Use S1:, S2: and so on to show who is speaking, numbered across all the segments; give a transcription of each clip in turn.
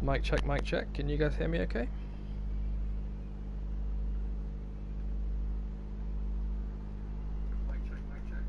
S1: Mic check, mic check. Can you guys hear me okay? Mic check, mic check.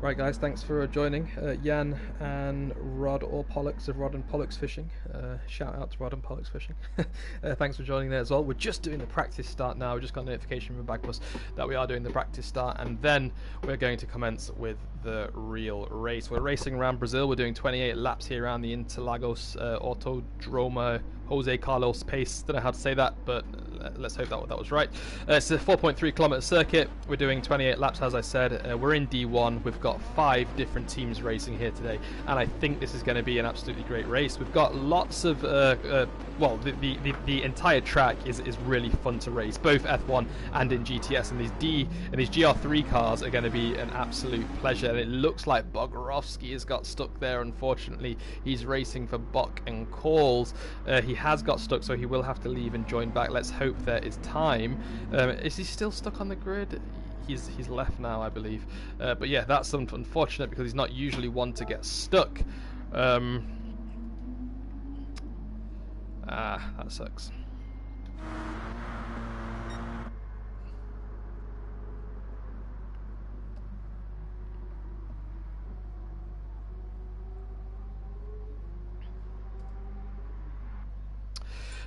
S1: Right guys, thanks for joining. Jan and Rod or Pollux of Rod and Pollux Fishing. Shout out to Rod and Pollux Fishing. Thanks for joining there as well. We're just doing the practice start now. We just got a notification from Bagbus that we are doing the practice start, and then we're going to commence with the real race. We're racing around Brazil. We're doing 28 laps here around the Interlagos Autodromo Jose Carlos Pace. Don't know how to say that, but let's hope that was right. It's a 4.3 kilometer circuit. We're doing 28 laps, as I said. We're in D1. We've got 5 different teams racing here today, and I think this is going to be an absolutely great race. We've got lots of well, the entire track is really fun to race, both F1 and in GTS, and these GR3 cars are going to be an absolute pleasure. And it looks like Bogorovsky has got stuck there. Unfortunately, he's racing for Bok and Calls. He has got stuck, so he will have to leave and join back. Let's hope there is time. Is he still stuck on the grid? He's left now, I believe. But yeah, that's unfortunate because he's not usually one to get stuck. That sucks.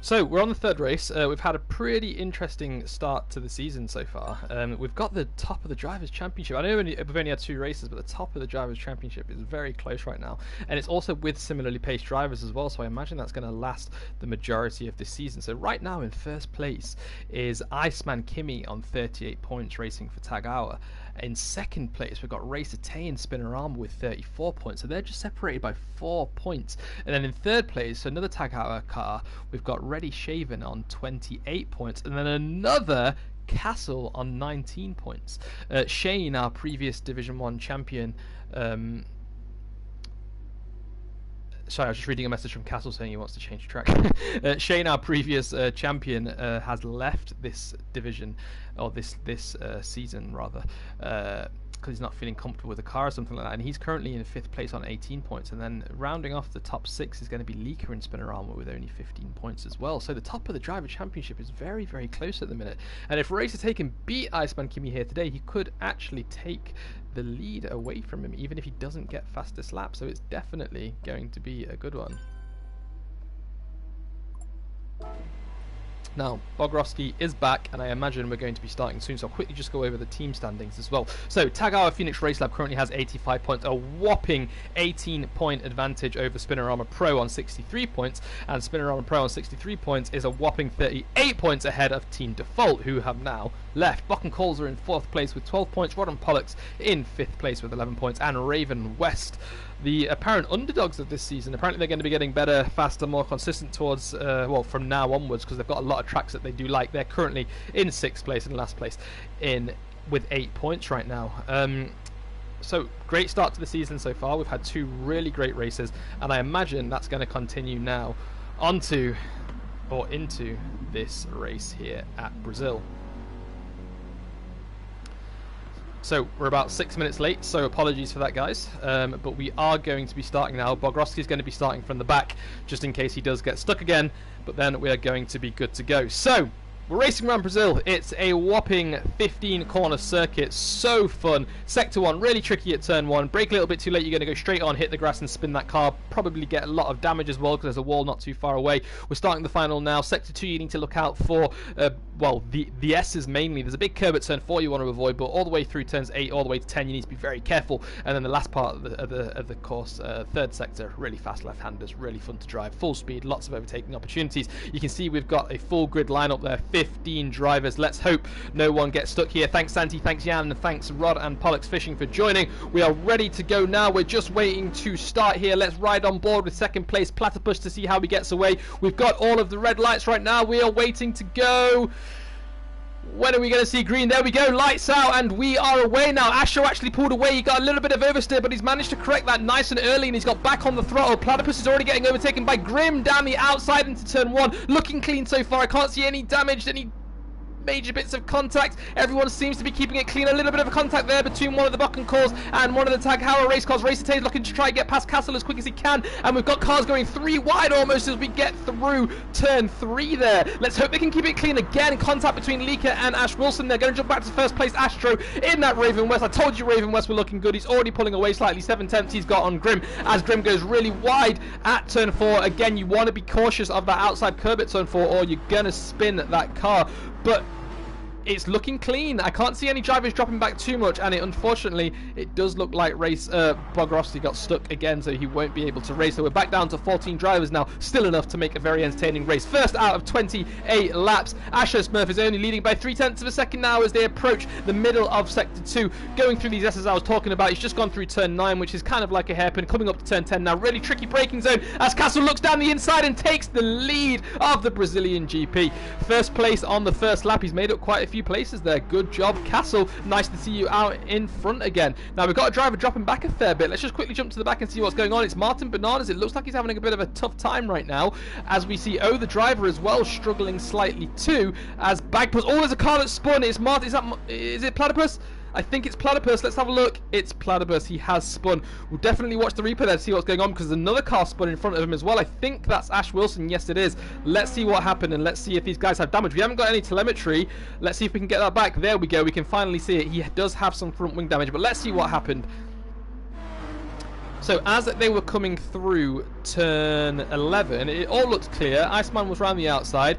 S1: So we're on the third race. We've had a pretty interesting start to the season so far. We've got the top of the Drivers' Championship. I know we've only had 2 races, but the top of the Drivers' Championship is very close right now. And it's also with similarly paced drivers as well, so I imagine that's going to last the majority of this season. So right now in first place is Iceman Kimi on 38 points, racing for Tag Heuer. In second place, we've got Racer Tay and Spinnerama with 34 points. So they're just separated by 4 points. And then in third place, another Tag Heuer car, we've got Ready Shaven on 28 points. And then another Castle on 19 points. Shane, our previous Division 1 champion, sorry, I was just reading a message from Castle saying he wants to change track. Shane, our previous champion, has left this division, or this season rather, because he's not feeling comfortable with the car or something like that, and he's currently in 5th place on 18 points, and then rounding off the top 6 is going to be Leaker and Spinnerama with only 15 points as well. So the top of the Driver Championship is very, very close at the minute, and if Racer Tay can beat Iceman Kimi here today, he could actually take the lead away from him, even if he doesn't get fastest lap, so it's definitely going to be a good one. Now, Bogrovsky is back, and I imagine we're going to be starting soon, so I'll quickly just go over the team standings as well. So, Tag Heuer Phoenix Race Lab currently has 85 points, a whopping 18-point advantage over Spinorama Pro on 63 points, and Spinorama Pro on 63 points is a whopping 38 points ahead of Team Default, who have now left. Bock and Coles are in 4th place with 12 points, Rod and Pollux in 5th place with 11 points, and Raven West, the apparent underdogs of this season. Apparently they're going to be getting better, faster, more consistent towards, well, from now onwards, because they've got a lot of tracks that they do like. They're currently in 6th place and last place with 8 points right now. So, great start to the season so far. We've had 2 really great races, and I imagine that's going to continue now into this race here at Brazil. So we're about 6 minutes late, so apologies for that, guys. But we are going to be starting now. Bogrovsky is going to be starting from the back, just in case he does get stuck again. But then we are going to be good to go. So we're racing around Brazil. It's a whopping 15-corner circuit. So fun. Sector 1, really tricky at turn 1. Brake a little bit too late. You're going to go straight on, hit the grass and spin that car. Probably get a lot of damage as well, because there's a wall not too far away. We're starting the final now. Sector 2, you need to look out for, well, the S's mainly. There's a big curb at turn 4 you want to avoid, but all the way through turns 8, all the way to 10, you need to be very careful. And then the last part of the course, 3rd sector, really fast left-handers, really fun to drive. Full speed, lots of overtaking opportunities. You can see we've got a full grid lineup there, 15 drivers. Let's hope no one gets stuck here. Thanks Santi, thanks Jan, and thanks Rod and Pollux Fishing for joining. We are ready to go now. We're just waiting to start here. Let's ride on board with 2nd place Platypus to see how he gets away. We've got all of the red lights right now. We are waiting to go. When are we going to see green? There we go, lights out, and we are away now. Asho actually pulled away. He got a little bit of oversteer, but he's managed to correct that nice and early, and he's got back on the throttle. Platypus is already getting overtaken by Grim down the outside into turn 1. Looking clean so far. I can't see any damage, any major bits of contact. Everyone seems to be keeping it clean. A little bit of a contact there between one of the Bock and Coles and one of the Tag Heuer race cars. Racer Tay looking to try and get past Castle as quick as he can, and we've got cars going 3 wide almost as we get through turn 3 there. Let's hope they can keep it clean again. Contact between Lika and Ash Wilson. They're going to jump back to 1st place Astro in that Raven West. I told you Raven West were looking good. He's already pulling away slightly. 7/10 he's got on Grim as Grim goes really wide at turn 4. Again, you want to be cautious of that outside curb at turn 4, or you're going to spin that car. But it's looking clean. I can't see any drivers dropping back too much, and unfortunately it does look like Bogrovsky got stuck again, so he won't be able to race. So we're back down to 14 drivers now, still enough to make a very entertaining race. First out of 28 laps, Asher Smurf is only leading by 0.3 of a second now as they approach the middle of sector 2. Going through these S's I was talking about, he's just gone through turn 9, which is kind of like a hairpin, coming up to turn 10 now. Really tricky braking zone as Castle looks down the inside and takes the lead of the Brazilian GP. First place on the first lap. He's made up quite a few places there. Good job, Castle. Nice to see you out in front again. Now we've got a driver dropping back a fair bit. Let's just quickly jump to the back and see what's going on. It's Martin Bananas. It looks like he's having a bit of a tough time right now, as we see the driver as well struggling slightly too, as Bagpuss. Oh, there's a car that's spun. It's Martin. Is it Platypus? I think it's Platypus. Let's have a look. It's Platypus. He has spun. We'll definitely watch the replay there to see what's going on, because another car spun in front of him as well. I think that's Ash Wilson. Yes, it is. Let's see what happened, and let's see if these guys have damage. We haven't got any telemetry. Let's see if we can get that back. There we go. We can finally see it. He does have some front wing damage, but let's see what happened. So as they were coming through turn 11, it all looked clear. Iceman was around the outside.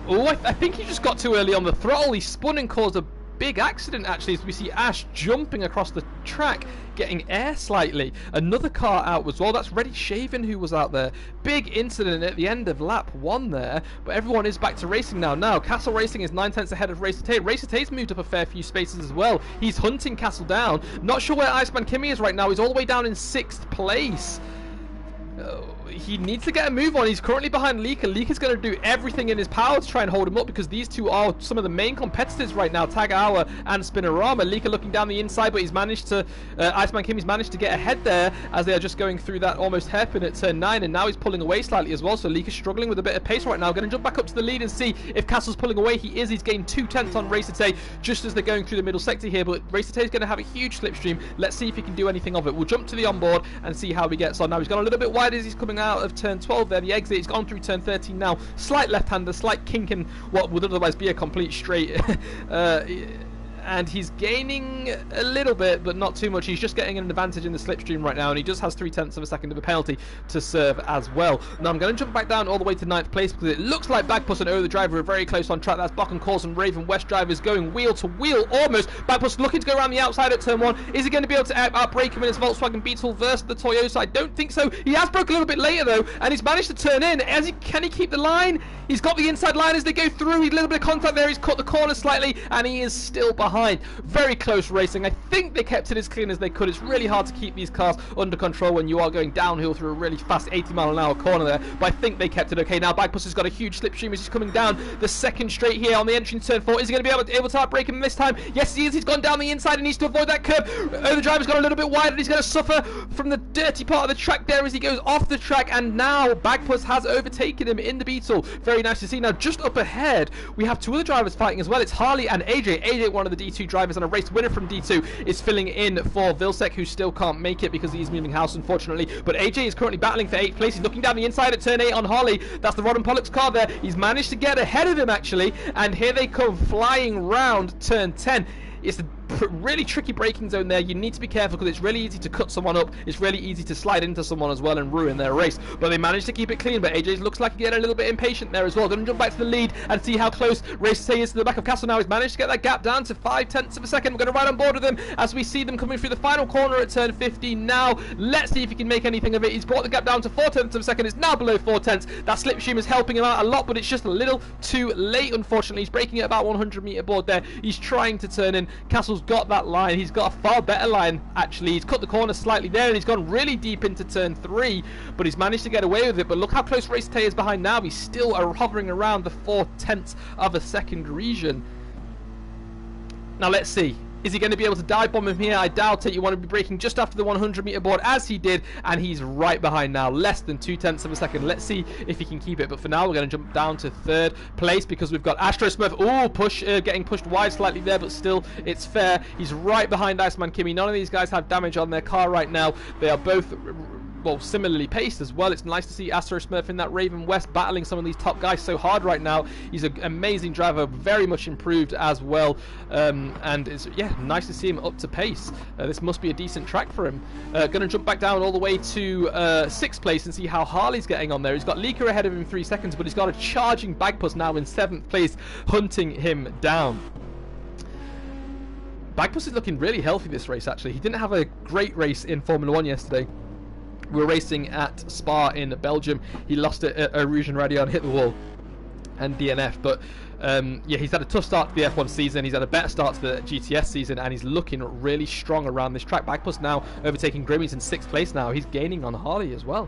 S1: Oh, I think he just got too early on the throttle. He spun and caused a big accident, actually, as we see Ash jumping across the track, getting air slightly. Another car out as well. That's Reddy Shaven who was out there. Big incident at the end of lap 1 there, but everyone is back to racing now. Now, Castle Racing is 9/10 ahead of Racer Tate. Racer Tate's moved up a fair few spaces as well. He's hunting Castle down. Not sure where Iceman Kimmy is right now. He's all the way down in 6th place. He needs to get a move on. He's currently behind Lika. Lika's going to do everything in his power to try and hold him up, because these two are some of the main competitors right now, Tag Heuer and Spinorama. Lika looking down the inside, but he's managed to, Iceman Kimmy's managed to get ahead there as they are just going through that almost hairpin at turn 9, and now he's pulling away slightly as well, so Lika's struggling with a bit of pace right now. Going to jump back up to the lead and see if Castle's pulling away. He is. He's gained 2/10 on Racer Tay just as they're going through the middle sector here, but Racer Tay's going to have a huge slipstream. Let's see if he can do anything of it. We'll jump to the onboard and see how he gets on. Now he's gone a little bit wide as he's coming out of turn 12 there, the exit. He's gone through turn 13 now. Slight left-hander, slight kink in what would otherwise be a complete straight. and he's gaining a little bit, but not too much. He's just getting an advantage in the slipstream right now, and he just has 0.3 of a second of a penalty to serve as well. Now I'm going to jump back down all the way to 9th place, because it looks like Bagpuss and O the driver are very close on track. That's Block and Calls and Raven West drivers going wheel to wheel almost. Bagpuss looking to go around the outside at turn 1. Is he going to be able to outbrake him in his Volkswagen Beetle versus the Toyota? I don't think so. He has broke a little bit later though, and he's managed to turn in. Can he keep the line? He's got the inside line as they go through. He's a little bit of contact there. He's cut the corner slightly, and he is still behind. Very close racing. I think they kept it as clean as they could. It's really hard to keep these cars under control when you are going downhill through a really fast 80-mile-an-hour corner there, but I think they kept it okay. Now Bagpuss has got a huge slipstream as he's coming down the second straight here on the entry into turn 4. Is he going to be able to outbrake him this time? Yes, he is. He's gone down the inside and needs to avoid that curve. The driver's got a little bit wide, and he's going to suffer from the dirty part of the track there as he goes off the track, and now Bagpuss has overtaken him in the Beetle. Very nice to see. Now just up ahead we have two other drivers fighting as well. It's Harley and AJ. AJ, one of the D2 drivers and a race winner from D2, is filling in for Vilsek, who still can't make it because he's moving house, unfortunately. But AJ is currently battling for 8th place. He's looking down the inside at turn 8 on Harley. That's the Rod and Pollux car there. He's managed to get ahead of him actually, and here they come flying round turn 10. It's a really tricky braking zone there. You need to be careful because it's really easy to cut someone up. It's really easy to slide into someone as well and ruin their race. But they managed to keep it clean. But AJ looks like he's getting a little bit impatient there as well. Going to jump back to the lead and see how close Race is to the back of Castle now. He's managed to get that gap down to 0.5 of a second. We're going to ride on board with him as we see them coming through the final corner at turn 15 now. Let's see if he can make anything of it. He's brought the gap down to 0.4 of a second. It's now below 0.4. That slipstream is helping him out a lot, but it's just a little too late, unfortunately. He's braking at about 100-meter board there. He's trying to turn in. Castle's got that line. He's got a far better line actually. He's cut the corner slightly there, and he's gone really deep into turn 3, but he's managed to get away with it. But look how close Race is behind now. He's still hovering around the 0.4 of a second region. Now let's see. Is he going to be able to dive bomb him here? I doubt it. You want to be braking just after the 100-meter board as he did, and he's right behind now, less than 0.2 of a second. Let's see if he can keep it. But for now, we're going to jump down to 3rd place because we've got Astro Smurf. Oh, getting pushed wide slightly there, but still, it's fair. He's right behind Iceman Kimmy. None of these guys have damage on their car right now. They are both, well, similarly paced as well. It's nice to see Astro Smurf in that Raven West battling some of these top guys so hard right now. He's an amazing driver, very much improved as well, and it's, yeah, nice to see him up to pace. This must be a decent track for him. Gonna jump back down all the way to 6th place and see how Harley's getting on there. He's got Leaker ahead of him 3 seconds, but he's got a charging Bagpuss now in 7th place, hunting him down. Bagpuss is looking really healthy this race actually. He didn't have a great race in Formula 1 yesterday. We were racing at Spa in Belgium. He lost it at Rouge and Radion, hit the wall, and DNF. But yeah, he's had a tough start to the F1 season. He's had a better start to the GTS season, and he's looking really strong around this track. Bagpuss now overtaking Grim. He's in 6th place now. He's gaining on Harley as well.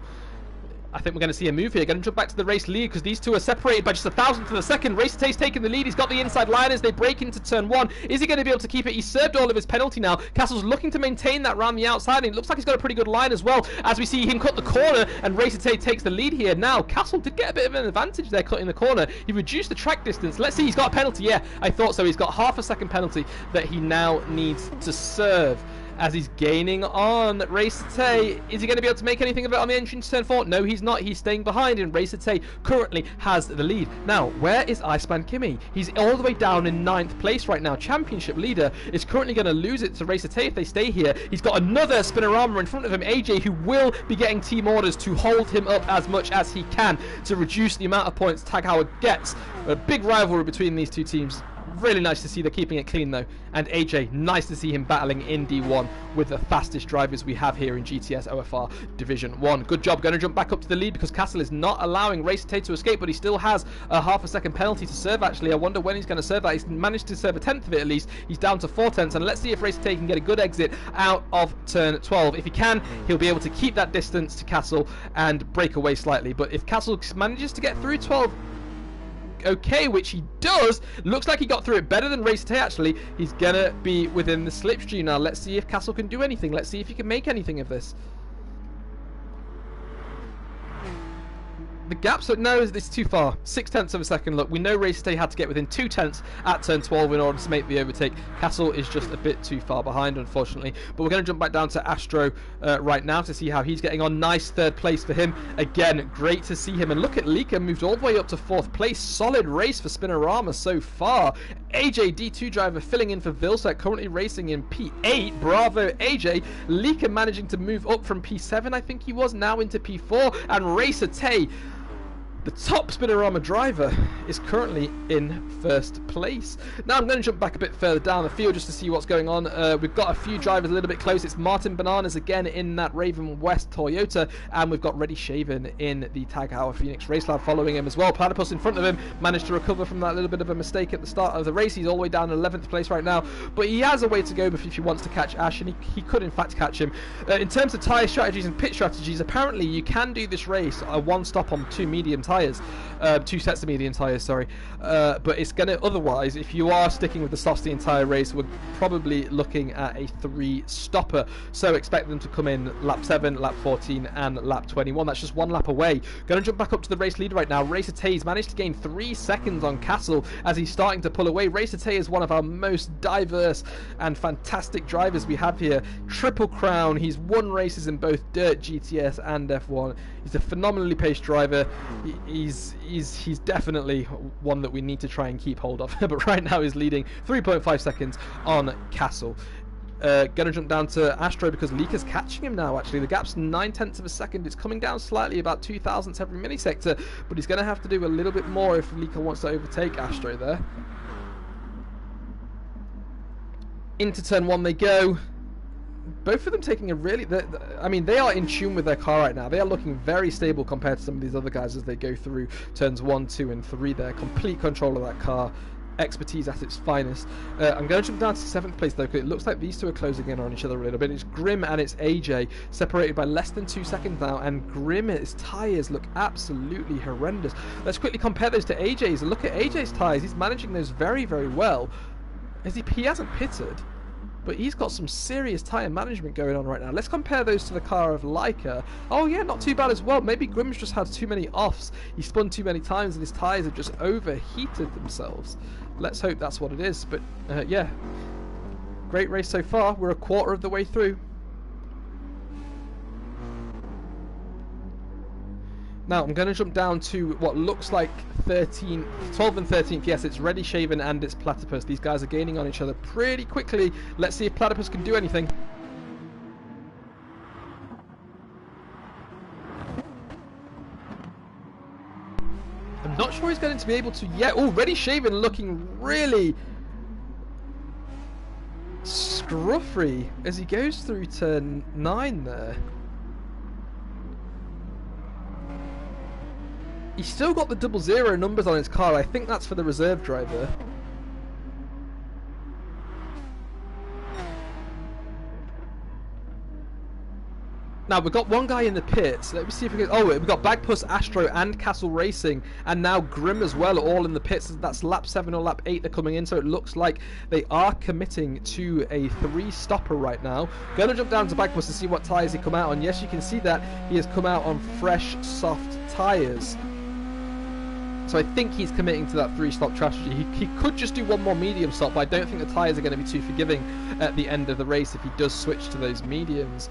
S1: I think we're going to see a move here. Going to jump back to the race lead because these two are separated by just 1,000th of a second. Race Tate's taking the lead. He's got the inside line as they break into turn 1. Is he going to be able to keep it? He's served all of his penalty now. Castle's looking to maintain that around the outside, and it looks like he's got a pretty good line as well as we see him cut the corner, and Race Tate takes the lead here. Now, Castle did get a bit of an advantage there cutting the corner. He reduced the track distance. Let's see, he's got a penalty. Yeah, I thought so. He's got half a second penalty that he now needs to serve as he's gaining on Race Tay. Is he going to be able to make anything of it on the entry into turn 4? No, he's not. He's staying behind, and Race Tay currently has the lead. Now, where is Iceman Kimmy? He's all the way down in 9th place right now. Championship leader is currently going to lose it to Race Tay if they stay here. He's got another Spinorama in front of him, AJ, who will be getting team orders to hold him up as much as he can to reduce the amount of points Tag Heuer gets. A big rivalry between these two teams. Really nice to see they're keeping it clean though. And AJ, nice to see him battling in D1 with the fastest drivers we have here in GTS OFR Division 1. Good job. Going to jump back up to the lead because Castle is not allowing Race Tate to escape, but he still has a half a second penalty to serve actually. I wonder when he's going to serve that. He's managed to serve 1/10 of it at least. He's down to 0.4, and let's see if Race Tate can get a good exit out of turn 12. If he can, he'll be able to keep that distance to Castle and break away slightly. But if Castle manages to get through 12 okay, which he does, looks like he got through it better than Race Tay actually, he's gonna be within the slipstream now. Let's see if Castle can do anything. Let's see if he can make anything of this. the gap, so no, it's too far. 0.6 of a second. Look, we know Race Day had to get within 0.2 at turn 12 in order to make the overtake. Castle is just a bit too far behind, unfortunately. But we're going to jump back down to Astro right now to see how he's getting on. Nice third place for him. Again, great to see him. And look at Lika, moved all the way up to 4th place. Solid race for Spinorama so far. AJ, D2 driver, filling in for Vilsec, currently racing in P8. Bravo, AJ. Lika managing to move up from P7, I think he was, now into P4. And Racer Tay, the top Spinorama driver, is currently in 1st place. Now I'm going to jump back a bit further down the field just to see what's going on. We've got a few drivers a little bit close. It's Martin Bananas again in that Raven West Toyota, and we've got Reddy Shaven in the Tag Heuer Phoenix Race Lab following him as well. Platypus in front of him managed to recover from that little bit of a mistake at the start of the race. He's all the way down in 11th place right now, but he has a way to go if he wants to catch Ash, and he could in fact catch him. In terms of tyre strategies and pit strategies, apparently you can do this race one stop on 2 medium tyres. 2 sets of medium tyres, sorry. But it's going to, otherwise, if you are sticking with the softs the entire race, we're probably looking at a 3-stopper. So expect them to come in lap 7, lap 14, and lap 21. That's just 1 lap away. Going to jump back up to the race leader right now. Racer Tay's managed to gain 3 seconds on Castle as he's starting to pull away. Racer Tay is one of our most diverse and fantastic drivers we have here. Triple Crown. He's won races in both Dirt, GTS, and F1. He's a phenomenally paced driver. He's definitely one that we need to try and keep hold of. But right now he's leading 3.5 seconds on Castle. Gonna jump down to Astro because Lika's catching him now. Actually, the gap's 0.9 of a second. It's coming down slightly, about 0.02 every millisector, but he's gonna have to do a little bit more if Lika wants to overtake Astro there. Into turn 1 they go. Both of them taking a really... I mean, they are in tune with their car right now. They are looking very stable compared to some of these other guys as they go through turns 1, 2, and 3 there. Complete control of that car. Expertise at its finest. I'm going to jump down to 7th place though, because it looks like these two are closing in on each other a little bit. It's Grim and it's AJ, separated by less than 2 seconds now, and Grim, his tyres look absolutely horrendous. Let's quickly compare those to AJ's and look at AJ's tyres. He's managing those very, very well. He hasn't pitted, but he's got some serious tyre management going on right now. Let's compare those to the car of Leica. Oh yeah, not too bad as well. Maybe Grim's just had too many offs. He spun too many times and his tyres have just overheated themselves. Let's hope that's what it is. But yeah, great race so far. We're a quarter of the way through. Now I'm going to jump down to what looks like 12th and 13th. Yes, it's Reddy Shaven and it's Platypus. These guys are gaining on each other pretty quickly. Let's see if Platypus can do anything. I'm not sure he's going to be able to yet. Oh, Reddy Shaven looking really scruffy as he goes through turn 9 there. He's still got the 00 numbers on his car. I think that's for the reserve driver. Now we've got one guy in the pits. Let me see if we can... Oh, we've got Bagpuss, Astro, and Castle Racing, and now Grim as well, all in the pits. That's lap 7 or lap 8 they're coming in, so it looks like they are committing to a 3-stopper right now. Gonna jump down to Bagpuss to see what tyres he come out on. Yes, you can see that he has come out on fresh, soft tyres. So I think he's committing to that 3-stop strategy. He could just do one more medium stop, but I don't think the tyres are going to be too forgiving at the end of the race if he does switch to those mediums.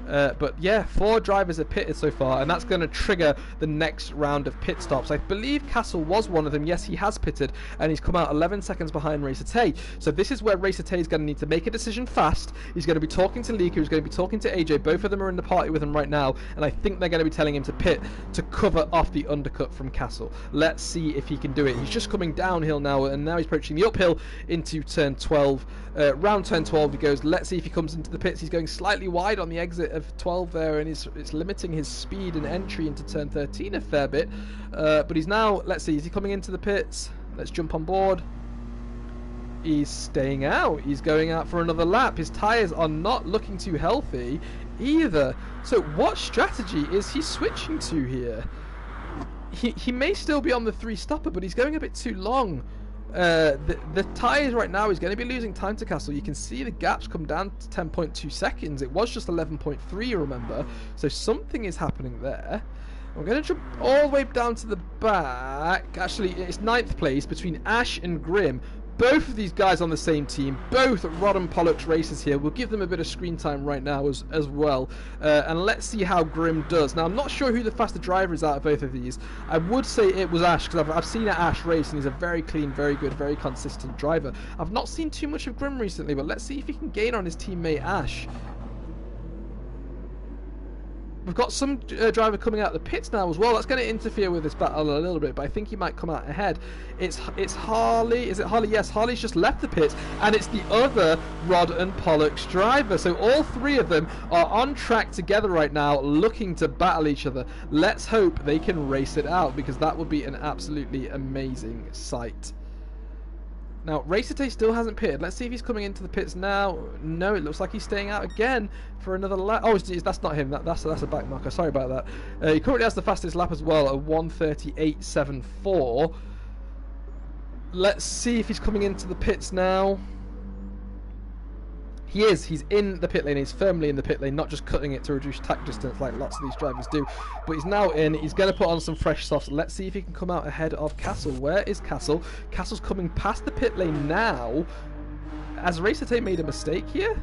S1: But yeah, 4 drivers have pitted so far, and that's going to trigger the next round of pit stops. I believe Castle was one of them. Yes, he has pitted, and he's come out 11 seconds behind Racer Tay. So this is where Racer Tay is going to need to make a decision fast. He's going to be talking to Lika, he's going to be talking to AJ. Both of them are in the party with him right now, and I think they're going to be telling him to pit to cover off the undercut from Castle. Let's see if he can do it. He's just coming downhill now, and now he's approaching the uphill into turn 12. Round turn 12 he goes. Let's see if he comes into the pits. He's going slightly wide on the exit of 12 there, and it's limiting his speed and entry into turn 13 a fair bit. But he's now, let's see, is he coming into the pits? Let's jump on board. He's staying out. He's going out for another lap. His tyres are not looking too healthy either. So what strategy is he switching to here? He may still be on the 3-stopper, but he's going a bit too long. The tyres right now is going to be losing time to Castle. You can see the gaps come down to 10.2 seconds. It was just 11.3, remember, so something is happening there. We're going to jump all the way down to the back. Actually, it's 9th place between Ash and Grim. Both of these guys on the same team, both Rod and Pollux racers here. We'll give them a bit of screen time right now as well. And let's see how Grim does. Now, I'm not sure who the faster driver is out of both of these. I would say it was Ash, because I've seen Ash race, and he's a very clean, very good, very consistent driver. I've not seen too much of Grim recently, but let's see if he can gain on his teammate Ash. We've got some driver coming out of the pits now as well. That's going to interfere with this battle a little bit, but I think he might come out ahead. It's Harley. Is it Harley? Yes, Harley's just left the pits, and it's the other Rod and Pollux driver. So all three of them are on track together right now, looking to battle each other. Let's hope they can race it out, because that would be an absolutely amazing sight. Now, Racer still hasn't pitted. Let's see if he's coming into the pits now. No, it looks like he's staying out again for another lap. Oh, that's not him. That's a back marker. Sorry about that. He currently has the fastest lap as well, at 1:38.74. Let's see if he's coming into the pits now. He is. He's in the pit lane. He's firmly in the pit lane, not just cutting it to reduce tack distance like lots of these drivers do. But he's now in. He's going to put on some fresh softs. Let's see if he can come out ahead of Castle. Where is Castle? Castle's coming past the pit lane now. Has Racer made a mistake here?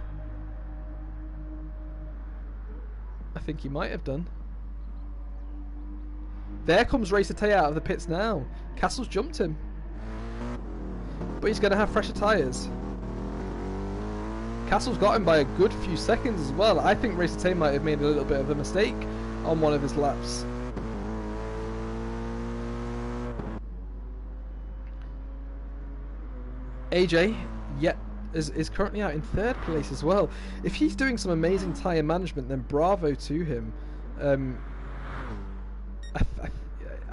S1: I think he might have done. There comes Racer out of the pits now. Castle's jumped him. But he's going to have fresher tyres. Castle's got him by a good few seconds as well. I think Racer might have made a little bit of a mistake on one of his laps. AJ, is currently out in 3rd place as well. If he's doing some amazing tyre management, then bravo to him.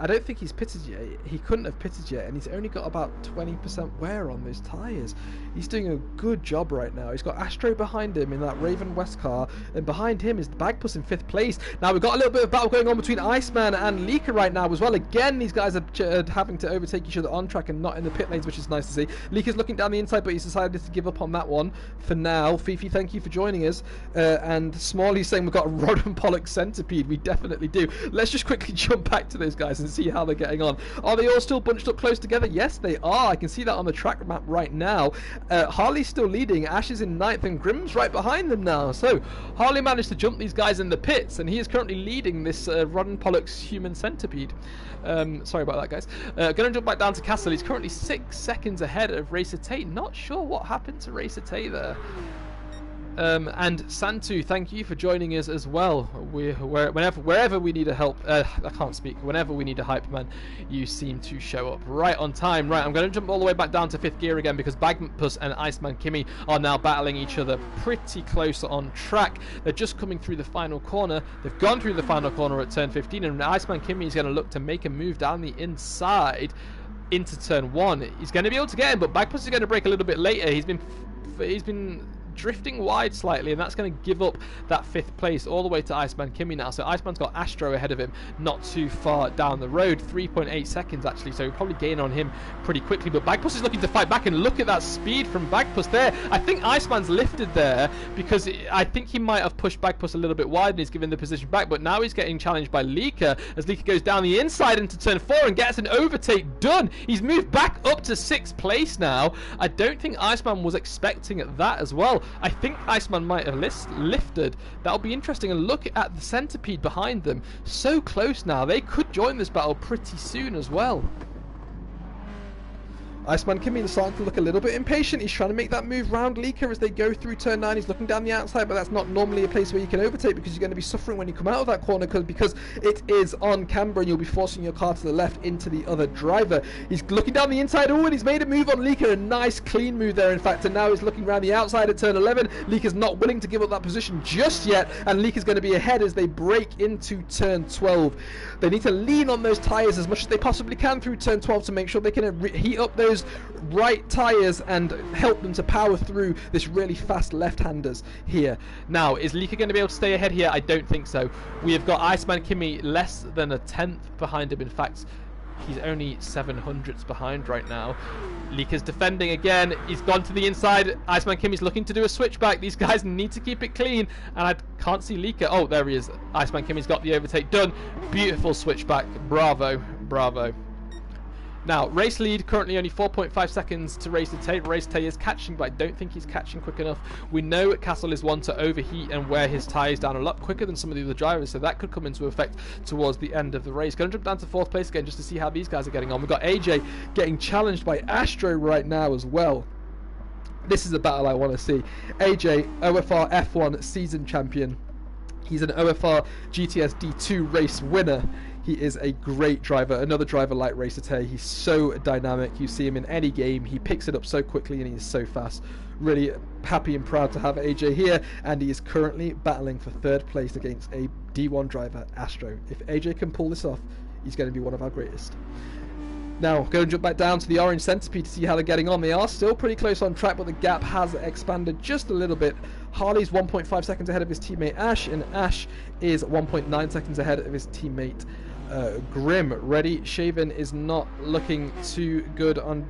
S1: I don't think he's pitted yet. He couldn't have pitted yet, and he's only got about 20% wear on those tyres. He's doing a good job right now. He's got Astro behind him in that Raven West car, and behind him is the Bagpuss in 5th place. Now, we've got a little bit of battle going on between Iceman and Leaker right now as well. Again, these guys are having to overtake each other on track and not in the pit lanes, which is nice to see. Leaker's looking down the inside, but he's decided to give up on that one for now. Fifi, thank you for joining us. And Smalley's saying we've got a Rod and Pollux centipede. We definitely do. Let's just quickly jump back to those guys and see how they're getting on. Are they all still bunched up close together? Yes, they are. I can see that on the track map right now. Harley's still leading. Ash is in 9th, and Grim's right behind them now. So Harley managed to jump these guys in the pits, and he is currently leading this Rod and Pollux human centipede. Sorry about that, guys. Going to jump back down to Castle. He's currently 6 seconds ahead of Racer Not sure what happened to Racer there. And Santu, thank you for joining us as well. Wherever we need a help, I can't speak. Whenever we need a hype man, you seem to show up right on time. Right, I'm going to jump all the way back down to 5th gear again, because Bagpuss and Iceman Kimmy are now battling each other pretty close on track. They're just coming through the final corner. They've gone through the final corner at turn 15, and Iceman Kimmy is going to look to make a move down the inside into turn 1. He's going to be able to get him, but Bagpuss is going to break a little bit later. He's been drifting wide slightly, and that's going to give up that 5th place all the way to Iceman Kimmy now. So Iceman's got Astro ahead of him, not too far down the road, 3.8 seconds actually, so he'll probably gain on him pretty quickly. But Bagpuss is looking to fight back, and look at that speed from Bagpuss there. I think Iceman's lifted there, because I think he might have pushed Bagpuss a little bit wide and he's given the position back, but now he's getting challenged by Leaker as Leaker goes down the inside into turn 4 and gets an overtake done. He's moved back up to 6th place now. I don't think Iceman was expecting that as well. I think Iceman might have lifted. That'll be interesting. And look at the centipede behind them. So close now. They could join this battle pretty soon as well. Iceman Kimmy is starting to look a little bit impatient. He's trying to make that move round Leaker as they go through turn 9. He's looking down the outside, but that's not normally a place where you can overtake, because you're going to be suffering when you come out of that corner, because it is on camber and you'll be forcing your car to the left into the other driver. He's looking down the inside. Oh, and he's made a move on Leaker. A nice clean move there, in fact, and now he's looking around the outside at turn 11. Leaker's not willing to give up that position just yet, and Leaker's going to be ahead as they break into turn 12. They need to lean on those tyres as much as they possibly can through turn 12 to make sure they can heat up those right tyres and help them to power through this really fast left-handers here. Now, is Leaker going to be able to stay ahead here? I don't think so. We have got Iceman Kimmy less than a 10th behind him, in fact. He's only 700ths behind right now. Lieka's defending again. He's gone to the inside. Iceman Kimmy's looking to do a switchback. These guys need to keep it clean. And I can't see Lieka. Oh, there he is. Iceman Kimmy's got the overtake done. Beautiful switchback. Bravo. Bravo. Now, race lead, currently only 4.5 seconds to Race Tay. Race Tay is catching, but I don't think he's catching quick enough. We know Castle is one to overheat and wear his tyres down a lot quicker than some of the other drivers, so that could come into effect towards the end of the race. Going to jump down to 4th place again just to see how these guys are getting on. We've got AJ getting challenged by Astro right now as well. This is a battle I want to see. AJ, OFR F1 season champion. He's an OFR GTS D2 race winner. He is a great driver, another driver like Racer Tay. He's so dynamic. You see him in any game. He picks it up so quickly and he's so fast. Really happy and proud to have AJ here, and he is currently battling for 3rd place against a D1 driver, Astro. If AJ can pull this off, he's going to be one of our greatest. Now, go and jump back down to the Orange Centipede to see how they're getting on. They are still pretty close on track, but the gap has expanded just a little bit. Harley's 1.5 seconds ahead of his teammate Ash, and Ash is 1.9 seconds ahead of his teammate Grim. Ready Shaven is not looking too good on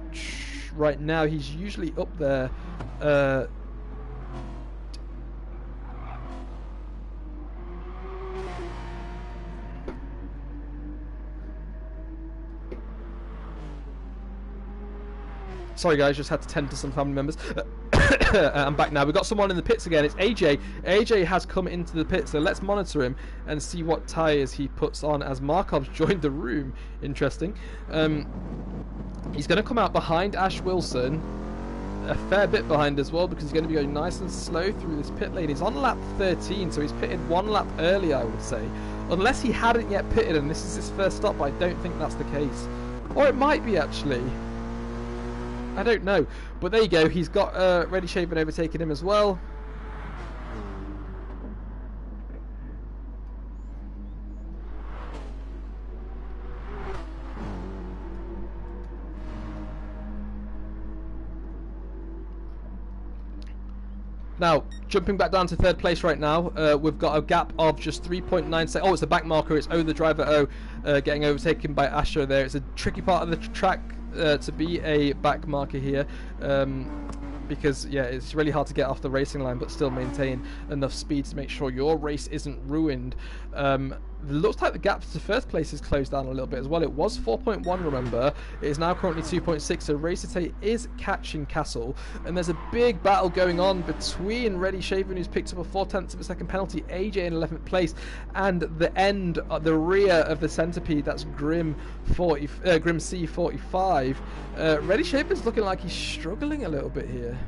S1: right now. He's usually up there. Sorry guys, just had to tend to some family members. I'm back now. We've got someone in the pits again. It's AJ. AJ has come into the pit, so let's monitor him and see what tyres he puts on as Markov's joined the room. Interesting. He's going to come out behind Ash Wilson, a fair bit behind as well, because he's going to be going nice and slow through this pit lane. He's on lap 13, so he's pitted 1 lap early, I would say. Unless he hadn't yet pitted and this is his first stop, but I don't think that's the case. Or it might be, actually. I don't know, but there you go. He's got Ready Shaven overtaking him as well. Now, jumping back down to 3rd place right now, we've got a gap of just 3.9 seconds. Oh, it's a back marker. It's the driver getting overtaken by Astro there. It's a tricky part of the track to be a back marker here, because yeah, it's really hard to get off the racing line but still maintain enough speed to make sure your race isn't ruined. Looks like the gap to 1st place has closed down a little bit as well. It was 4.1, remember. It is now currently 2.6, so Racer Tay is catching Castle, and there's a big battle going on between Ready Shaven, who's picked up a 0.4 of a second penalty, AJ in 11th place, and the rear of the Centipede, that's Grim C45. Ready Shaven's looking like he's struggling a little bit here.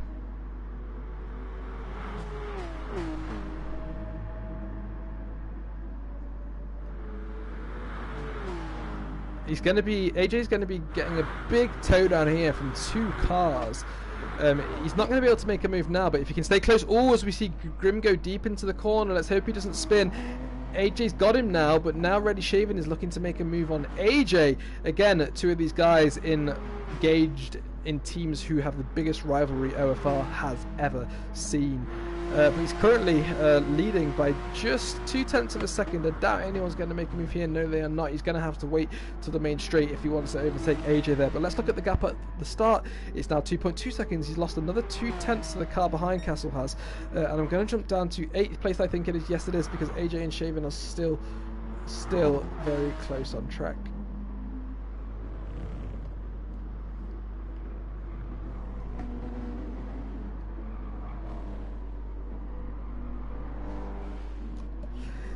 S1: AJ's going to be getting a big toe down here from 2 cars. He's not going to be able to make a move now, but if he can stay close. Oh, as we see Grim go deep into the corner, let's hope he doesn't spin. AJ's got him now, but now Ready Shaven is looking to make a move on AJ. Again, 2 of these guys engaged in teams who have the biggest rivalry OFR has ever seen. But he's currently leading by just 0.2 of a second. I doubt anyone's going to make a move here. No, they are not. He's going to have to wait to the main straight if he wants to overtake AJ there. But let's look at the gap at the start. It's now 2.2 seconds. He's lost another 0.2 to the car behind Castle has. And I'm going to jump down to 8th place, I think it is. Yes, it is, because AJ and Shaven are still very close on track.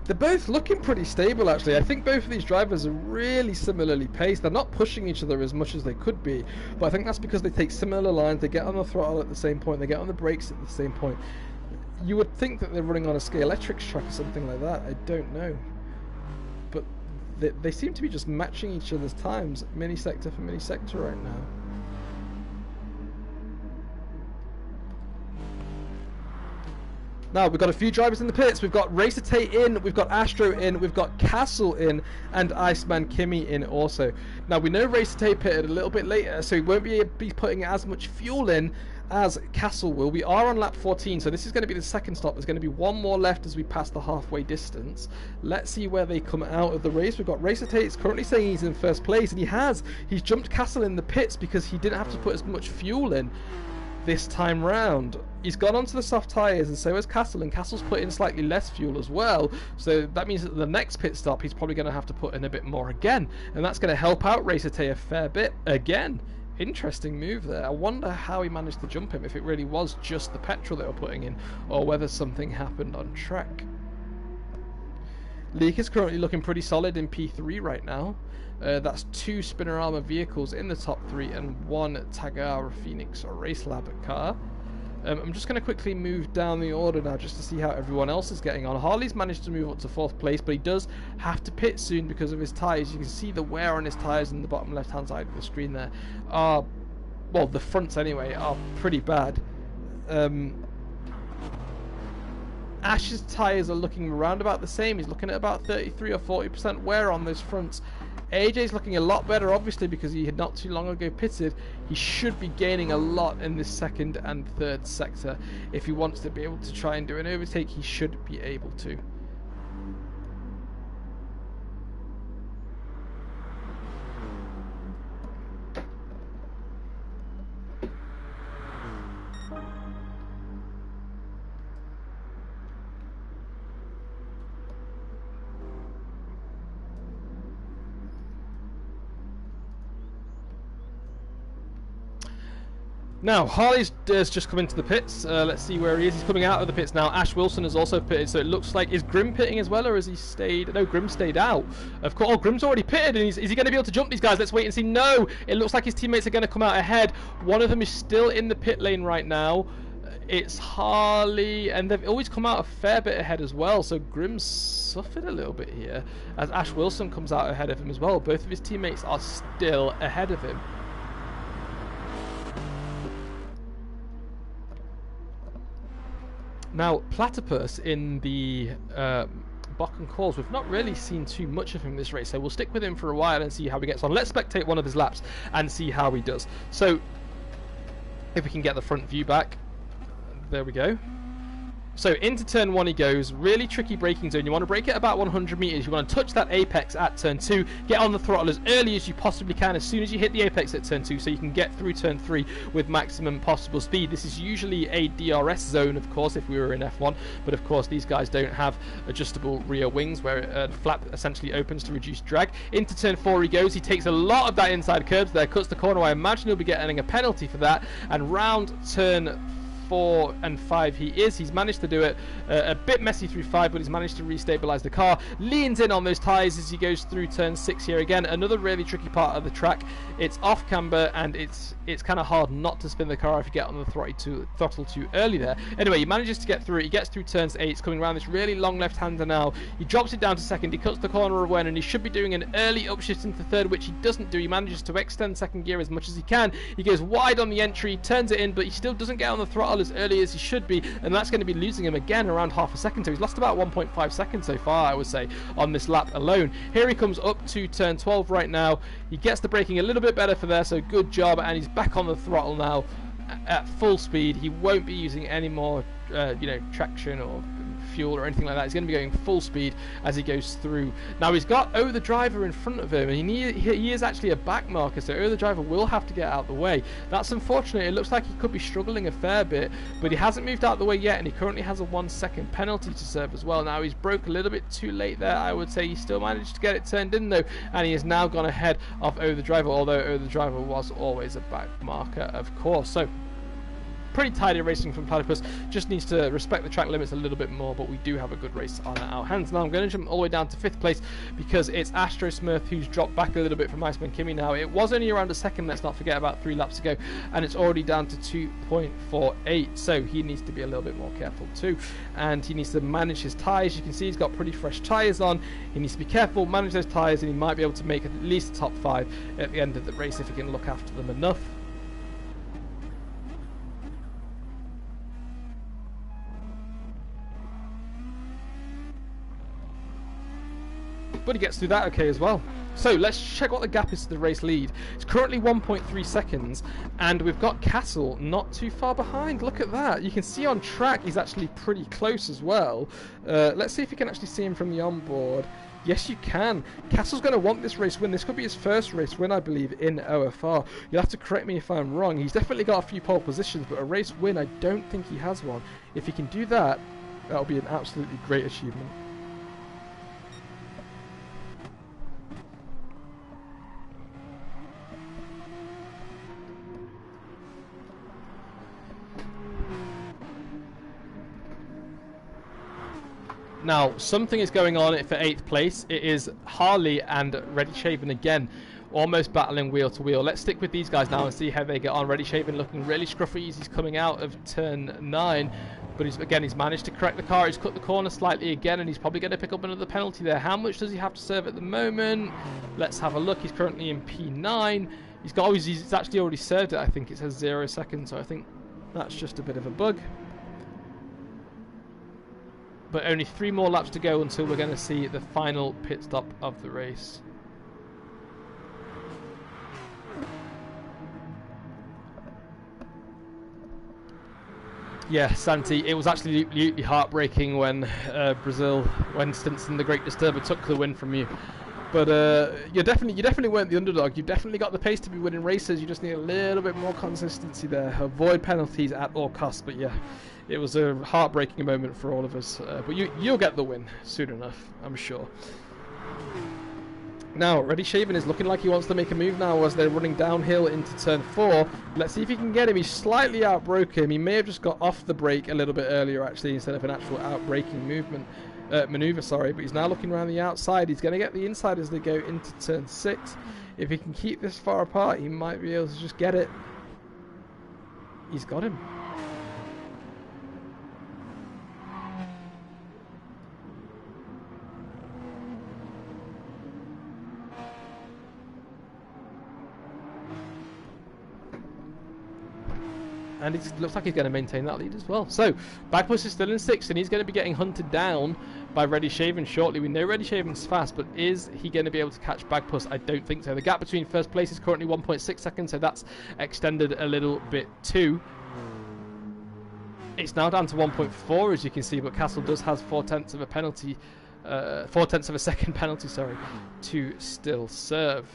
S1: They're both looking pretty stable, actually. I think both of these drivers are really similarly paced. They're not pushing each other as much as they could be, but I think that's because they take similar lines. They get on the throttle at the same point. They get on the brakes at the same point. You would think that they're running on a Scalextric track or something like that. I don't know. But they seem to be just matching each other's times, mini sector for mini sector right now. Now, we've got a few drivers in the pits. We've got Racer Tay in, we've got Astro in, we've got Castle in, and Iceman Kimmy in also. Now, we know Racer Tay pitted a little bit later, so he won't be putting as much fuel in as Castle will. We are on lap 14, so this is going to be the second stop. There's going to be one more left as we pass the halfway distance. Let's see where they come out of the race. We've got Racer Tate currently saying he's in first place, and he's jumped Castle in the pits because he didn't have to put as much fuel in this time round. He's gone onto the soft tyres, and so has Castle, and Castle's put in slightly less fuel as well, so that means that the next pit stop he's probably going to have to put in a bit more again, and that's going to help out Racer Tate a fair bit again. Interesting move there. I wonder how he managed to jump him, if it really was just the petrol they were putting in, or whether something happened on track. Leek is currently looking pretty solid in P3 right now. That's 2 Spinorama vehicles in the top 3 and 1 Tagara Phoenix Race Lab car. I'm just going to quickly move down the order now just to see how everyone else is getting on. Harley's managed to move up to 4th place, but he does have to pit soon because of his tyres. You can see the wear on his tyres in the bottom left hand side of the screen there are, well, the fronts anyway, are pretty bad. Ash's tyres are looking around about the same. He's looking at about 33 or 40% wear on those fronts. AJ's looking a lot better, obviously, because he had not too long ago pitted. He should be gaining a lot in this second and third sector. If he wants to be able to try and do an overtake, he should be able to. Now, Harley's just come into the pits. Let's see where he is. He's coming out of the pits now. Ash Wilson has also pitted, so it looks like... Is Grim pitting as well, or has he stayed... No, Grim stayed out. Of course, oh, Grim's already pitted, and is he going to be able to jump these guys? Let's wait and see. No! It looks like his teammates are going to come out ahead. One of them is still in the pit lane right now. It's Harley, and they've always come out a fair bit ahead as well, so Grim's suffered a little bit here, as Ash Wilson comes out ahead of him as well. Both of his teammates are still ahead of him. Now, Platypus in the Bokken calls, we've not really seen too much of him this race, so we'll stick with him for a while and see how he gets on. Let's spectate one of his laps and see how he does. So, if we can get the front view back, there we go. So into turn 1 he goes, really tricky braking zone. You want to brake at about 100 meters. You want to touch that apex at turn 2, get on the throttle as early as you possibly can as soon as you hit the apex at turn 2, so you can get through turn 3 with maximum possible speed. This is usually a DRS zone, of course, if we were in F1, but of course these guys don't have adjustable rear wings where the flap essentially opens to reduce drag. Into turn 4 he goes. He takes a lot of that inside curbs there, cuts the corner. I imagine he'll be getting a penalty for that, and round turn 4 and 5 he's managed to do it a bit messy through 5, but he's managed to restabilize the car, leans in on those tyres as he goes through turn 6 here. Again, another really tricky part of the track. It's off camber, and it's kind of hard not to spin the car if you get on the throttle too early there. Anyway, he manages to get through it. He gets through turns 8. It's coming around this really long left-hander now. He drops it down to second. He cuts the corner of when, and he should be doing an early upshift into third, which he doesn't do. He manages to extend second gear as much as he can. He goes wide on the entry, turns it in, but he still doesn't get on the throttle as early as he should be, and that's going to be losing him again around half a second. So he's lost about 1.5 seconds so far, I would say, on this lap alone. Here he comes up to turn 12 right now. He gets the braking a little bit better for there, so good job, and he's back on the throttle now at full speed. He won't be using any more traction or fuel or anything like that. He's going to be going full speed as he goes through. Now he's got O the driver in front of him, and he is actually a back marker, so O the driver will have to get out of the way. That's unfortunate. It looks like he could be struggling a fair bit, but he hasn't moved out of the way yet, and he currently has a 1-second penalty to serve as well. Now he's broke a little bit too late there, I would say. He still managed to get it turned in though, and he has now gone ahead of O the driver, although O the driver was always a back marker, of course. So pretty tidy racing from Platypus, just needs to respect the track limits a little bit more, but we do have a good race on our hands. Now I'm going to jump all the way down to 5th place because it's Astro Smurf who's dropped back a little bit from Iceman Kimmy now. It was only around a second, let's not forget, about 3 laps ago, and it's already down to 2.48, so he needs to be a little bit more careful too, and he needs to manage his tyres. You can see he's got pretty fresh tyres on. He needs to be careful, manage those tyres, and he might be able to make at least the top 5 at the end of the race if he can look after them enough. But he gets through that okay as well. So let's check what the gap is to the race lead. It's currently 1.3 seconds, and we've got Castle not too far behind. Look at that. You can see on track he's actually pretty close as well. Let's see if you can actually see him from the onboard. Yes, you can. Castle's going to want this race win. This could be his first race win, I believe, in OFR. You'll have to correct me if I'm wrong. He's definitely got a few pole positions, but a race win, I don't think he has one. If he can do that, that'll be an absolutely great achievement. Now, something is going on for 8th place. It is Harley and Ready Shaven again, almost battling wheel to wheel. Let's stick with these guys now and see how they get on. Ready Shaven looking really scruffy as he's coming out of turn 9, but he's managed to correct the car. He's cut the corner slightly again, and he's probably going to pick up another penalty there. How much does he have to serve at the moment? Let's have a look. He's currently in P9. He's actually already served it. I think it says 0 seconds, so I think that's just a bit of a bug. But only 3 more laps to go until we're going to see the final pit stop of the race. Yeah, Santi, it was absolutely heartbreaking when when Stinson, the Great Disturber, took the win from you. But you definitely weren't the underdog. You definitely got the pace to be winning races. You just need a little bit more consistency there. Avoid penalties at all costs. But yeah, it was a heartbreaking moment for all of us. But you'll get the win soon enough, I'm sure. Now, Ready Shaven is looking like he wants to make a move now as they're running downhill into turn 4. Let's see if he can get him. He's slightly outbroke him. He may have just got off the brake a little bit earlier, actually, instead of an actual outbraking maneuver, sorry. But he's now looking around the outside. He's going to get the inside as they go into turn 6. If he can keep this far apart, he might be able to just get it. He's got him. And it looks like he's going to maintain that lead as well. So, Bagpuss is still in 6th, and he's going to be getting hunted down by Ready Shaven shortly. We know Ready Shaven's fast, but is he going to be able to catch Bagpuss? I don't think so. The gap between first place is currently 1.6 seconds, so that's extended a little bit too. It's now down to 1.4, as you can see, but Castle does have 4/10 of a penalty, 4/10 of a second penalty, sorry, to still serve.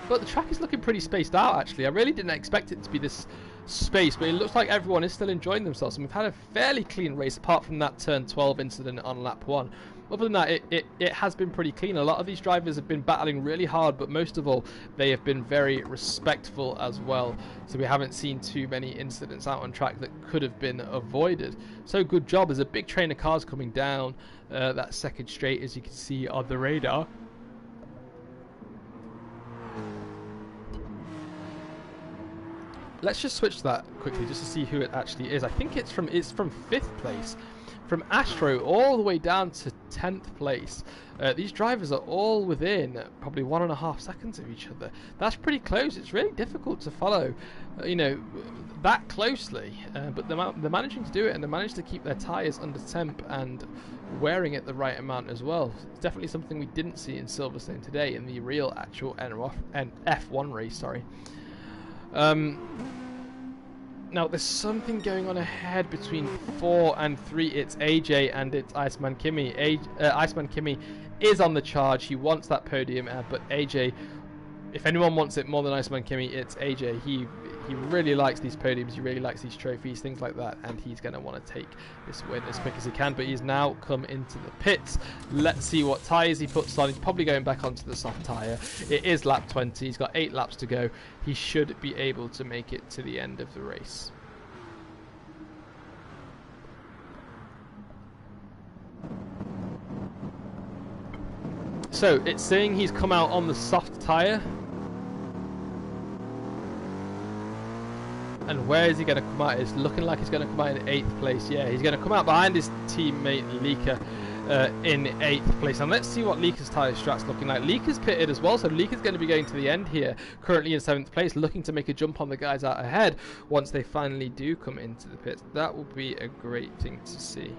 S1: But the track is looking pretty spaced out, actually. I really didn't expect it to be this spaced, but it looks like everyone is still enjoying themselves. And we've had a fairly clean race, apart from that turn 12 incident on lap 1. Other than that, it has been pretty clean. A lot of these drivers have been battling really hard, but most of all, they have been very respectful as well. So we haven't seen too many incidents out on track that could have been avoided. So good job. There's a big train of cars coming down that second straight, as you can see on the radar. Let's just switch that quickly just to see who it actually is. I think it's from 5th place. From Astro all the way down to 10th place. These drivers are all within probably 1.5 seconds of each other. That's pretty close. It's really difficult to follow, that closely. But they're managing to do it, and they managed to keep their tyres under temp and wearing it the right amount as well. It's definitely something we didn't see in Silverstone today in the real actual F1 race. Sorry. Now there's something going on ahead between 4 and 3. It's AJ and it's Iceman Kimi. Iceman Kimi is on the charge. He wants that podium, but AJ, if anyone wants it more than Iceman Kimi, it's AJ. He really likes these podiums. He really likes these trophies, things like that, and he's going to want to take this win as quick as he can. But he's now come into the pits. Let's see what tyres he puts on. He's probably going back onto the soft tyre. It is lap 20. He's got 8 laps to go. He should be able to make it to the end of the race. So it's saying he's come out on the soft tyre. And where is he going to come out? It's looking like he's going to come out in 8th place. Yeah, he's going to come out behind his teammate Lika. in 8th place. And let's see what Leaker's tyre strat's looking like. Leaker's pitted as well, so Leaker's going to be going to the end here, currently in 7th place, looking to make a jump on the guys out ahead once they finally do come into the pits. That will be a great thing to see.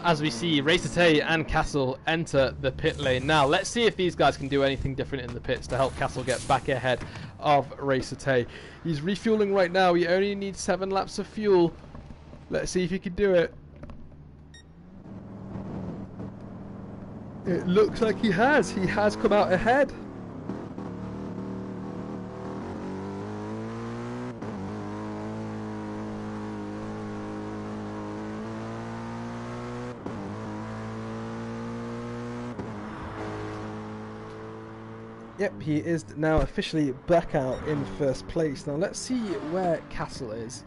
S1: As we see Racer and Castle enter the pit lane now. Let's see if these guys can do anything different in the pits to help Castle get back ahead of Racer. He's refueling right now. He only needs 7 laps of fuel. Let's see if he can do it. It looks like he has. He has come out ahead. Yep, he is now officially back out in 1st place. Now let's see where Castle is.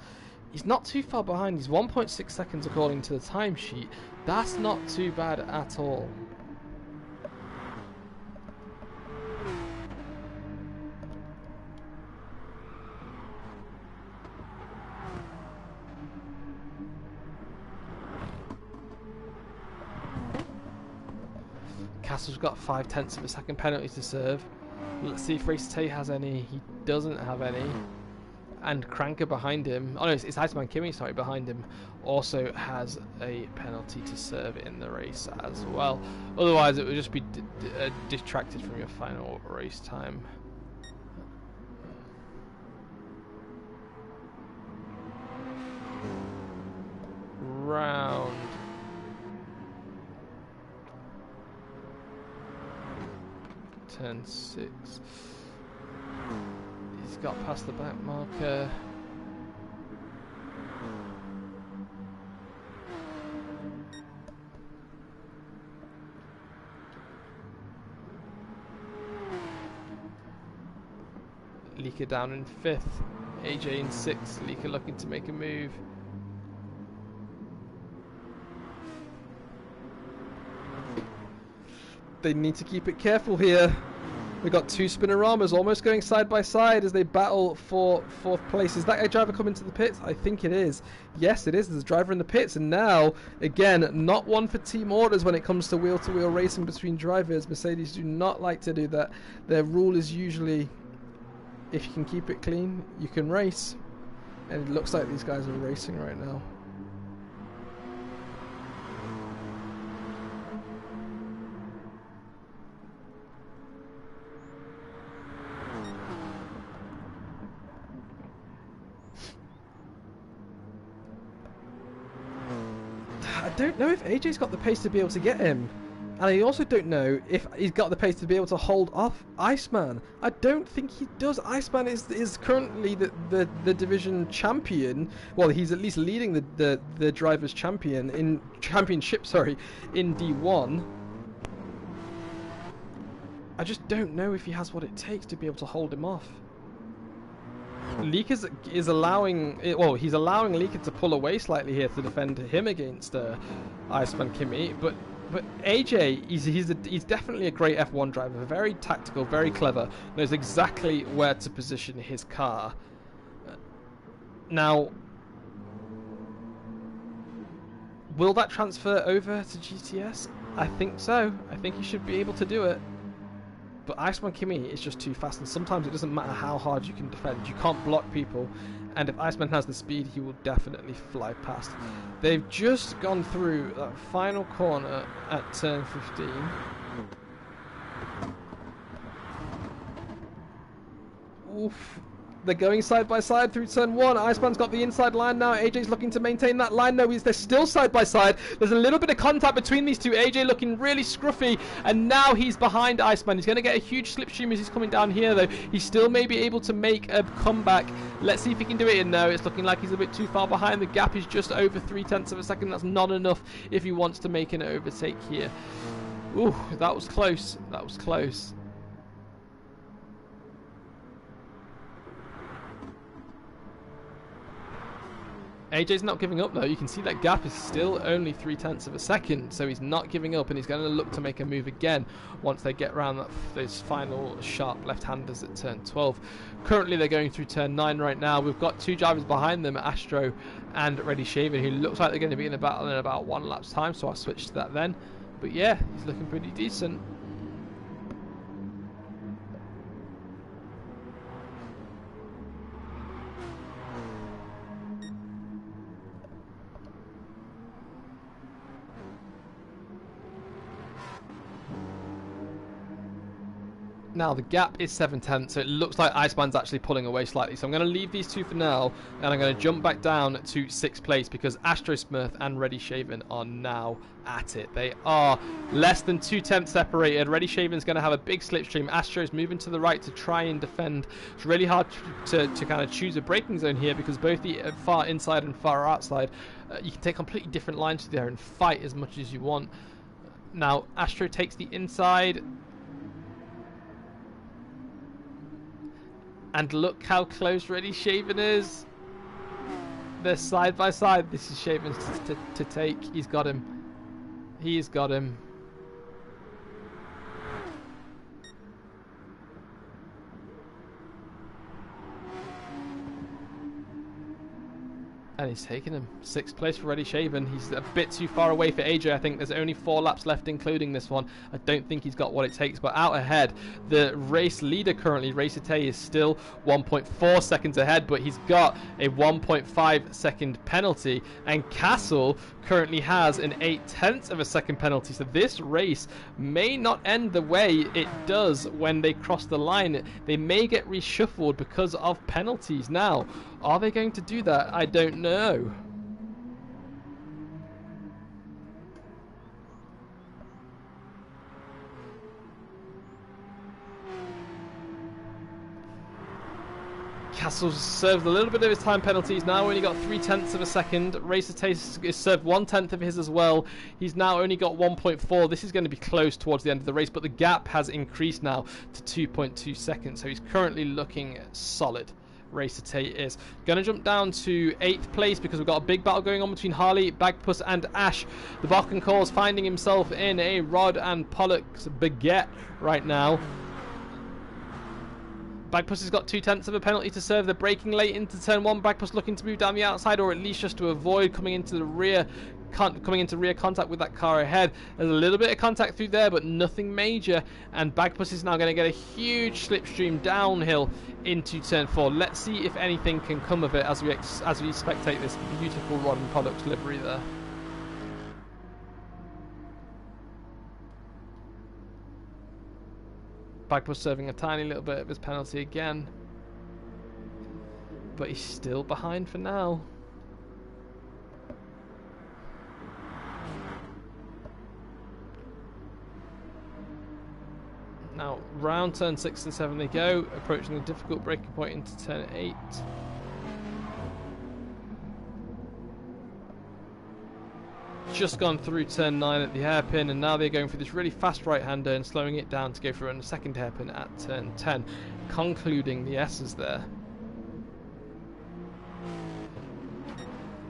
S1: He's not too far behind. He's 1.6 seconds according to the timesheet. That's not too bad at all. Castle's got 0.5 of a second penalty to serve. Let's see if Racer has any. He doesn't have any. And Cranker behind him, oh no, it's Iceman Kimmy, sorry, behind him, also has a penalty to serve in the race as well. Otherwise, it would just be detracted from your final race time. Round 10.6. He's got past the back marker. Leaker down in 5th. AJ in 6th. Leaker looking to make a move. They need to keep it careful here. We've got 2 Spinoramas almost going side by side as they battle for 4th place. Is that a driver coming to the pits? I think it is. Yes, it is. There's a driver in the pits. And now, again, not one for team orders when it comes to wheel-to-wheel racing between drivers. Mercedes do not like to do that. Their rule is usually, if you can keep it clean, you can race. And it looks like these guys are racing right now. I don't know if AJ's got the pace to be able to get him. And I also don't know if he's got the pace to be able to hold off Iceman. I don't think he does. Iceman is currently the division champion. Well, he's at least leading the drivers' championship, in D1. I just don't know if he has what it takes to be able to hold him off. Leak is allowing, well, he's allowing Leaker to pull away slightly here to defend him against Iceman Kimmy, but AJ, he's definitely a great F1 driver, very tactical, very clever, knows exactly where to position his car. Now, will that transfer over to GTS? I think so. I think he should be able to do it. But Iceman Kimmy is just too fast, and sometimes it doesn't matter how hard you can defend. You can't block people, and if Iceman has the speed, he will definitely fly past. They've just gone through that final corner at turn 15. Oof. They're going side by side through turn 1. Iceman's got the inside line now. AJ's looking to maintain that line. No, they're still side by side. There's a little bit of contact between these two. AJ looking really scruffy, and now he's behind Iceman. He's going to get a huge slipstream as he's coming down here, though. He still may be able to make a comeback. Let's see if he can do it in there. It's looking like he's a bit too far behind. The gap is just over 0.3 of a second. That's not enough if he wants to make an overtake here. Ooh, that was close. That was close. AJ's not giving up though. You can see that gap is still only 0.3 of a second, so he's not giving up, and he's going to look to make a move again once they get around those final sharp left-handers at turn 12. Currently they're going through turn 9 right now. We've got two drivers behind them, Astro and Ready Shaven, who looks like they're going to be in a battle in about 1 lap's time, so I'll switch to that then. But yeah, he's looking pretty decent. Now the gap is 7/10, so it looks like Iceman's actually pulling away slightly. So I'm going to leave these two for now, and I'm going to jump back down to 6th place because Astro Smurf and Ready Shaven are now at it. They are less than 2/10 separated. Ready Shaven's going to have a big slipstream. Astro's moving to the right to try and defend. It's really hard to kind of choose a braking zone here because both the far inside and far outside, you can take completely different lines there and fight as much as you want. Now Astro takes the inside. And look how close Ready Shaven is. They're side by side. This is Shaven's to take. He's got him. He's got him. And he's taken him. 6th place for Ready Shaven. He's a bit too far away for AJ. I think there's only 4 laps left, including this one. I don't think he's got what it takes. But out ahead, the race leader currently, Racer Tay, is still 1.4 seconds ahead, but he's got a 1.5 second penalty. And Castle currently has an 0.8 of a second penalty. So this race may not end the way it does when they cross the line. They may get reshuffled because of penalties. Now, are they going to do that? I don't know. Castle's served a little bit of his time penalties. Now only got 0.3 of a second. Racer Taste is served 1/10 of his as well. He's now only got 1.4. This is going to be close towards the end of the race, but the gap has increased now to 2.2 seconds. So he's currently looking solid. Racer Tate is going to jump down to 8th place because we've got a big battle going on between Harley, Bagpuss and Ash. The Balkan Calls finding himself in a Rod and Pollock's baguette right now. Bagpuss has got 0.2 of a penalty to serve. They're braking late into turn 1. Bagpuss looking to move down the outside, or at least just to avoid coming into the rear contact with that car ahead. There's a little bit of contact through there, but nothing major. And Bagpuss is now going to get a huge slipstream downhill into turn 4. Let's see if anything can come of it as we spectate this beautiful Rod and Pollock's livery there. Bagpuss serving a tiny little bit of his penalty again, but he's still behind for now. Now round turn 6 and 7 they go, approaching the difficult breaking point into turn 8. Just gone through turn 9 at the hairpin, and now they're going for this really fast right-hander and slowing it down to go for a second hairpin at turn 10, concluding the S's there.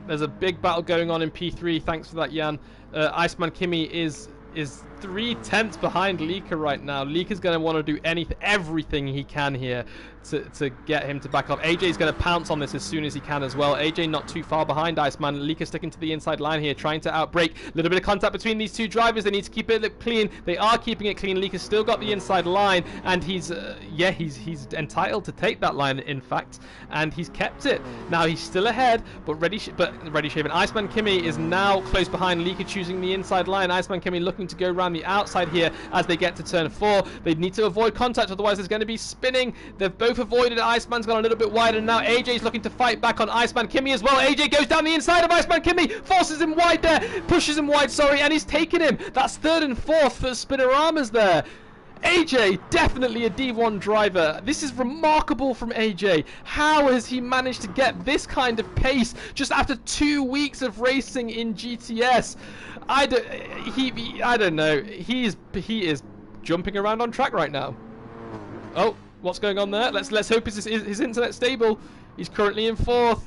S1: There's a big battle going on in P3. Thanks for that, Jan. Iceman Kimmy is 0.3 behind Leaker right now. Leaker's going to want to do everything he can here to get him to back up. AJ's going to pounce on this as soon as he can as well. AJ not too far behind Iceman. Leaker sticking to the inside line here, trying to outbrake. A little bit of contact between these two drivers. They need to keep it clean. They are keeping it clean. Leaker's still got the inside line, and he's entitled to take that line, in fact, and he's kept it. Now he's still ahead, but Ready Shaven. Iceman Kimmy is now close behind. Leaker choosing the inside line. Iceman Kimmy looking to go around the outside here as they get to turn 4. They need to avoid contact, otherwise there's going to be spinning. They've both avoided it. Iceman's gone a little bit wider, and now AJ's looking to fight back on Iceman Kimmy as well. AJ goes down the inside of Iceman Kimmy, forces him wide there, pushes him wide, sorry, and he's taken him. That's 3rd and 4th for Spinnoramas there. AJ, definitely a D1 driver. This is remarkable from AJ. How has he managed to get this kind of pace just after 2 weeks of racing in GTS? I don't know. He is jumping around on track right now. Oh, what's going on there? Let's hope his internet's stable. He's currently in 4th.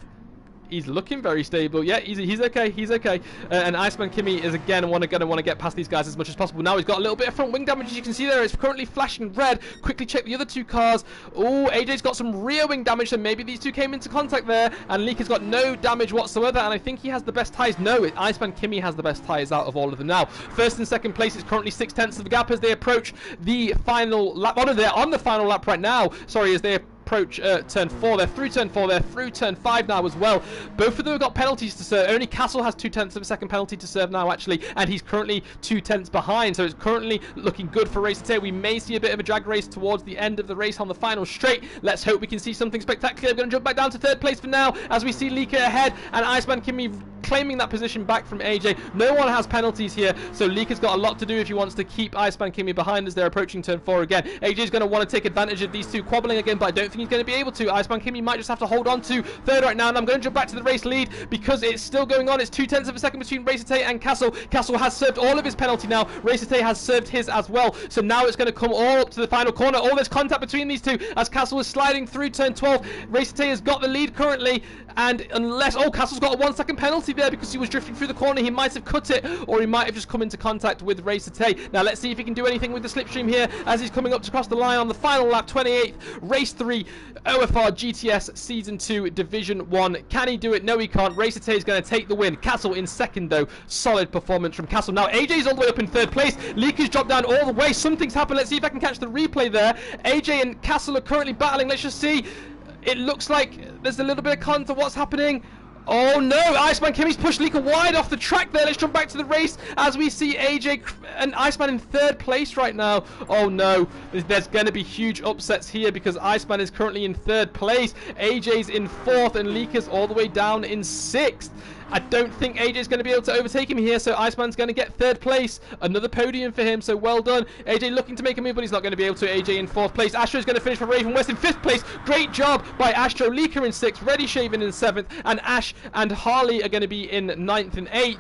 S1: He's looking very stable. Yeah, he's okay. He's okay. And Iceman Kimi is again going to want to get past these guys as much as possible. Now he's got a little bit of front wing damage, as you can see there. It's currently flashing red. Quickly check the other two cars. Oh, AJ's got some rear wing damage, so maybe these two came into contact there. And Leaker's got no damage whatsoever, and I think he has the best tyres. No, Iceman Kimi has the best tyres out of all of them now. First and second place is currently 0.6 of the gap as they approach the final lap. Oh no, they're on the final lap right now. Sorry, as they approach turn 4. They're through turn 4. They're through turn 5 now as well. Both of them have got penalties to serve. Only Castle has 0.2 of a second penalty to serve now, actually, and he's currently 0.2 behind. So it's currently looking good for Racer Tay. We may see a bit of a drag race towards the end of the race on the final straight. Let's hope we can see something spectacular. I'm going to jump back down to third place for now as we see Leaker ahead and Iceman Kimi claiming that position back from AJ. No one has penalties here, so Leaker's got a lot to do if he wants to keep Iceman Kimi behind as they're approaching turn 4 again. AJ's going to want to take advantage of these two quabbling again, but I don't think he's going to be able to. Iceman Kimi might just have to hold on to third right now, and I'm going to jump back to the race lead because it's still going on. It's 0.2 of a second between Racer Tay and Castle. Castle has served all of his penalty now. Racer Tay has served his as well, so now it's going to come all up to the final corner. All this contact between these two as Castle is sliding through turn 12. Racer Tay has got the lead currently, and unless... Oh, Castle's got a 1 second penalty there because he was drifting through the corner. He might have cut it, or he might have just come into contact with Racer Tay. Now let's see if he can do anything with the slipstream here as he's coming up to cross the line on the final lap. 28th, race 3, OFR GTS Season 2 Division 1. Can he do it? No, he can't. Racer Tay is going to take the win. Castle in second, though. Solid performance from Castle. Now AJ's all the way up in third place. Leaker's dropped down all the way. Something's happened. Let's see if I can catch the replay there. AJ and Castle are currently battling. Let's just see. It looks like there's a little bit of con to what's happening. Oh no, Iceman Kimi's pushed Leaker wide off the track there. Let's jump back to the race as we see AJ and Iceman in third place right now. Oh no, there's going to be huge upsets here because Iceman is currently in third place. AJ's in fourth and Leaker's all the way down in sixth. I don't think AJ's going to be able to overtake him here, so Iceman's going to get third place. Another podium for him, so well done. AJ looking to make a move, but he's not going to be able to. AJ in fourth place. Astro's going to finish for Raven West in fifth place. Great job by Astro. Leaker in sixth. Reddy Shaven in seventh. And Ash and Harley are going to be in ninth and eighth.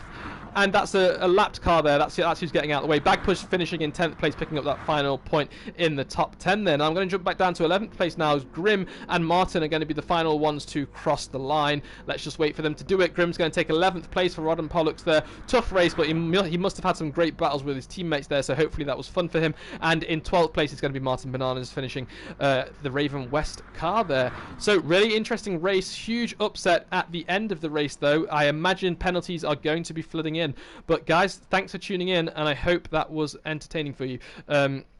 S1: And that's a lapped car there. That's who's getting out of the way. Bagpush finishing in 10th place, picking up that final point in the top 10 there. Now I'm going to jump back down to 11th place now as Grim and Martin are going to be the final ones to cross the line. Let's just wait for them to do it. Grim's going to take 11th place for Rod and Pollux there. Tough race, but he must have had some great battles with his teammates there, so hopefully that was fun for him. And in 12th place it's going to be Martin Bananas finishing the Raven West car there. So really interesting race. Huge upset at the end of the race though. I imagine penalties are going to be flooding in. But guys, thanks for tuning in, and I hope that was entertaining for you.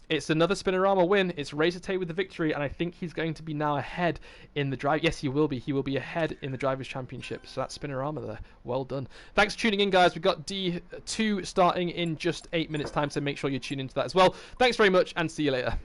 S1: It's another Spinorama win. It's Racer Tay with the victory, and I think he's going to be now ahead in the drive. Yes, he will be. He will be ahead in the Drivers' Championship. So that's Spinorama there. Well done. Thanks for tuning in, guys. We've got D2 starting in just 8 minutes' time, so make sure you tune into that as well. Thanks very much, and see you later.